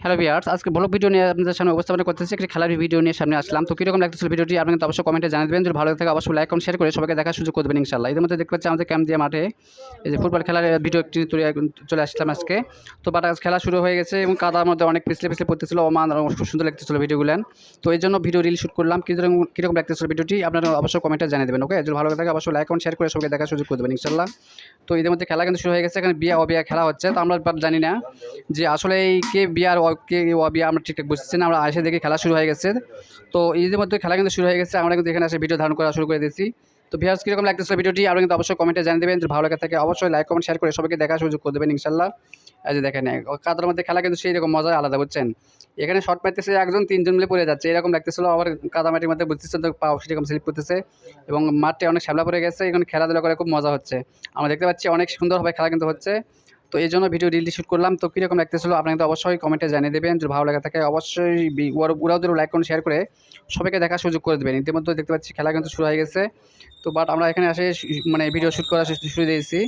Hello viewers, আজকে blog video নিয়ে আপনাদের সামনে উপস্থাপনা করতেছি। একটি খেলার ভিডিও নিয়ে সামনে আসলাম। তো কীরকম লাগতেছিল ভিডিওটি আপনি কিন্তু অবশ্যই কমেন্টে জানিয়ে দেবেন। যদি ভালো লাগে অবশ্যই লাইক কমেন্ট শেয়ার করে সবাইকে দেখার সুযোগ করে দেবেন ইনশাআল্লাহ। এর মধ্যে দেখতে পাচ্ছি আমাদের ক্যাম্প দিয়ে মাঠে এই যে ফুটবল খেলার ভিডিও একটি চলে আসলাম আজকে। তো বাট আজ খেলা শুরু হয়ে গেছে এবং কাদার মধ্যে অনেক পিছলে পড়তেছিল। খুব সুন্দর লাগতেছিল ভিডিওগুলো। তো এই জন্য ভিডিও রিল শুট করলাম। কীরকম লাগতেছিল ভিডিওটি আপনারা অবশ্যই কমেন্টে জানিয়ে দেবেন। ওকে, যদি ভালো লাগে অবশ্যই লাইক কমেন্ট শেয়ার করে সবাইকে দেখার সুযোগ করে দেবেন ইনশাআল্লাহ। তো এদের মধ্যে খেলা কিন্তু শুরু হয়ে গেছে। এখানে বিয়া অবিয়া খেলা হচ্ছে। তো আমরা জানি না যে আসলে কে বিয়া আর কে অবিয়া আমরা ঠিকঠাক বুঝতেছি না। আমরা এসে দেখি খেলা শুরু হয়ে গেছে। তো এদের মধ্যে খেলা কিন্তু শুরু হয়ে গেছে। আমরা কিন্তু এখানে এসে ভিডিও ধারণ করা শুরু করে দিয়েছি। তো ভিউয়ার্স কীরকম লাগতেছিল ভিডিওটি আপনারা কিন্তু অবশ্যই কমেন্টে জানিয়ে দেবেন। যদি ভালো লাগে থাকে অবশ্যই লাইক কমেন্ট শেয়ার করে সবাইকে দেখার সুযোগ করে দেবেন ইনশাআল্লাহ। এই যে দেখেন কাদার মধ্যে খেলা কিন্তু সেই রকম মজা আলাদা, বুঝছেন। এখানে শট মারতেছে একজন, তিনজন মিলে পড়ে যাচ্ছে এরকম লাগতেছিল। আবার কাদামাটির মধ্যে বুঝতেছেন তো পাও সেরকম স্লিপ করতেছে এবং মাঠটি অনেক শ্যামলা পড়ে গেছে। এখানে খেলাধুলা করে খুব মজা হচ্ছে। আমরা দেখতে পাচ্ছি অনেক সুন্দরভাবে খেলা কিন্তু হচ্ছে। তো এই জন্য ভিডিও রিলটি শুট করলাম। তো কীরকম লাগতেছিল আপনারা কিন্তু অবশ্যই কমেন্টে জানিয়ে দেবেন। যদি ভালো লাগে থাকে অবশ্যই উড়াউদুরু লাইক করুন, শেয়ার করে সবাইকে দেখার সুযোগ করে দেবেন। ইতিমধ্যে দেখতে পাচ্ছি খেলা কিন্তু শুরু হয়ে গেছে। তো বাট আমরা এখানে এসে মানে ভিডিও শুট করা শুরু দিয়েছি।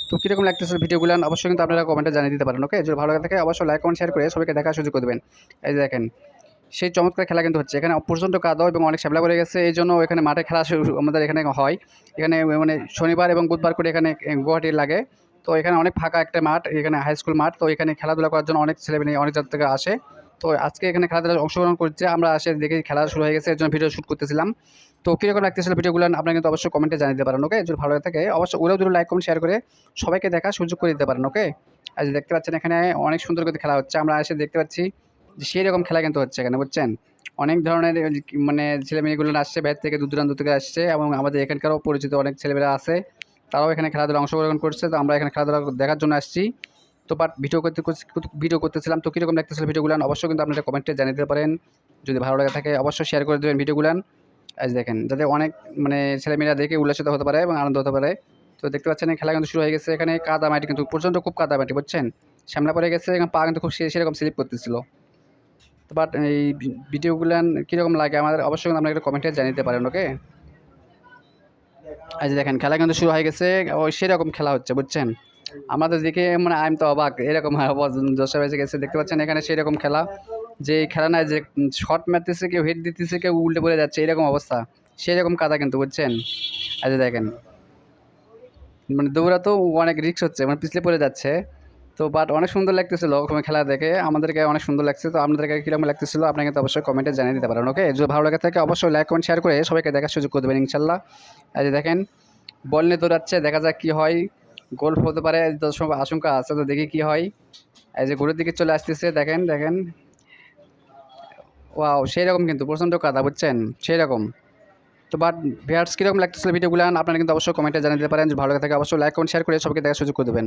তো কীরকম লাগতেছিল ভিডিওগুলো অবশ্যই কিন্তু আপনারা কমেন্টে জানিয়ে দিতে পারেন। ওকে, যদি ভালো লাগে থাকে অবশ্যই লাইক কমেন্ট শেয়ার করে সবাইকে দেখার সুযোগ করে দেবেন। এই যে দেখেন সেই চমৎকার খেলা কিন্তু হচ্ছে। এখানে প্রচণ্ড কাদা এবং অনেক শ্যাবলা পড়ে গেছে। এই জন্য এখানে মাঠে খেলা আমাদের এখানে হয়। এখানে মানে শনিবার এবং বুধবার করে এখানে গুয়াহাটির লাগে। তো এখানে অনেক ফাঁকা একটা মাঠ, এখানে হাই স্কুল মাঠ। তো এখানে খেলাধুলা করার জন্য অনেক ছেলেমেয়ে অনেক জায়গা থেকে আসে। তো আজকে এখানে খেলাধুলায় অংশগ্রহণ করছে। আমরা এসে দেখে খেলা শুরু হয়ে গেছে, এর জন্য ভিডিও শুট করতেছিলাম। তো কীরকম লাগতেছিল ভিডিওগুলো আপনারা কিন্তু অবশ্যই কমেন্টে জানিয়ে দিতে পারেন। ওকে, যদি ভালো লাগে থাকে অবশ্যই উড়াউদুরু লাইক কমেন্ট শেয়ার করে সবাইকে দেখার সুযোগ করে দিতে পারেন। ওকে, আজ দেখতে পাচ্ছেন এখানে অনেক সুন্দর করে খেলা হচ্ছে। আমরা এসে দেখতে পাচ্ছি যে সেই রকম খেলা কিন্তু হচ্ছে এখানে, বুঝছেন। অনেক ধরনের মানে ছেলেমেয়েগুলো আসছে, বাইরে থেকে দূর দূরান্ত থেকে আসছে এবং আমাদের এখানকারও পরিচিত অনেক ছেলেমেয়েরা আছে। তারাও এখানে খেলাধুলায় অংশগ্রহণ করছে। তো আমরা এখানে খেলাধুলা দেখার জন্য আসছি। তো বাট ভিডিও করতেছিলাম। তো কীরকম লাগতেছিল ভিডিওগুলো অবশ্যই কিন্তু আপনারা কমেন্টে জানিয়ে দিতে পারেন। যদি ভালো লাগে থাকে অবশ্যই শেয়ার করে দেবেন ভিডিওগুলো। আজ দেখেন যাতে অনেক মানে ছেলেমেয়েরা দেখে উল্লাসিত হতে পারে এবং আনন্দ হতে পারে। তো দেখতে পাচ্ছেন এই খেলা কিন্তু শুরু হয়ে গেছে। এখানে কাদামাটি কিন্তু প্রচণ্ড খুব কাদামাটি, বুঝছেন। শ্যামলা পড়ে গেছে এবং পা কিন্তু খুব সেরকম স্লিপ করতেছিল। তো বাট এই ভিডিওগুলান কীরকম লাগে আমাদের অবশ্যই কিন্তু আপনারা একটু কমেন্টে জানিয়ে দিতে পারেন। ওকে, এই যে দেখেন খেলা কিন্তু শুরু হয়ে গেছে। ওই সেরকম খেলা হচ্ছে, বুঝছেন। আমাদের দিকে মানে আমি তো অবাক, এরকম জোশে বেজে গেছে। দেখতে পাচ্ছেন এখানে সেরকম খেলা, যে খেলা নাই যে শট মারতেছে, কেউ হেড দিতেছে, কেউ উল্টে পড়ে যাচ্ছে এরকম অবস্থা। সেরকম কাদা কিন্তু, বুঝছেন। এই যে দেখেন মানে দৌড়াতেও অনেক রিস্ক হচ্ছে, মানে পিছলে পড়ে যাচ্ছে। তো বাট অনেক সুন্দর লাগতেছিল ওখানে খেলা দেখে, আমাদেরকে অনেক সুন্দর লাগছে। তো আপনাদেরকে কীরকম লাগতেছিল আপনাকে তো অবশ্যই কমেন্টে জানিয়ে দিতে পারেন। ওকে, যদি ভালো লাগে থাকে অবশ্যই লাইক কমেন্ট শেয়ার করে সবাইকে দেখার সুযোগ করে দেবেন ইনশাল্লাহ। এই যে দেখেন বল নিয়ে দৌড়াচ্ছে, দেখা যাক কী হয়। গোল হতে পারে আশঙ্কা আছে, তো দেখি কী হয়। এই যে গোলের দিকে চলে আসতেছে, দেখেন দেখেন ওয়াও সেই রকম কিন্তু প্রচণ্ড কাদা, বুঝছেন, সেই রকম। তো বাট ভিউয়ার্স কীরকম লাগতেছিল ভিডিওগুলো আপনারা কিন্তু অবশ্যই কমেন্টে জানিয়ে দিতে পারেন। যদি ভালো লাগে থাকে অবশ্যই লাইক কমেন্ট শেয়ার করে সবাইকে দেখার সুযোগ করে দেবেন।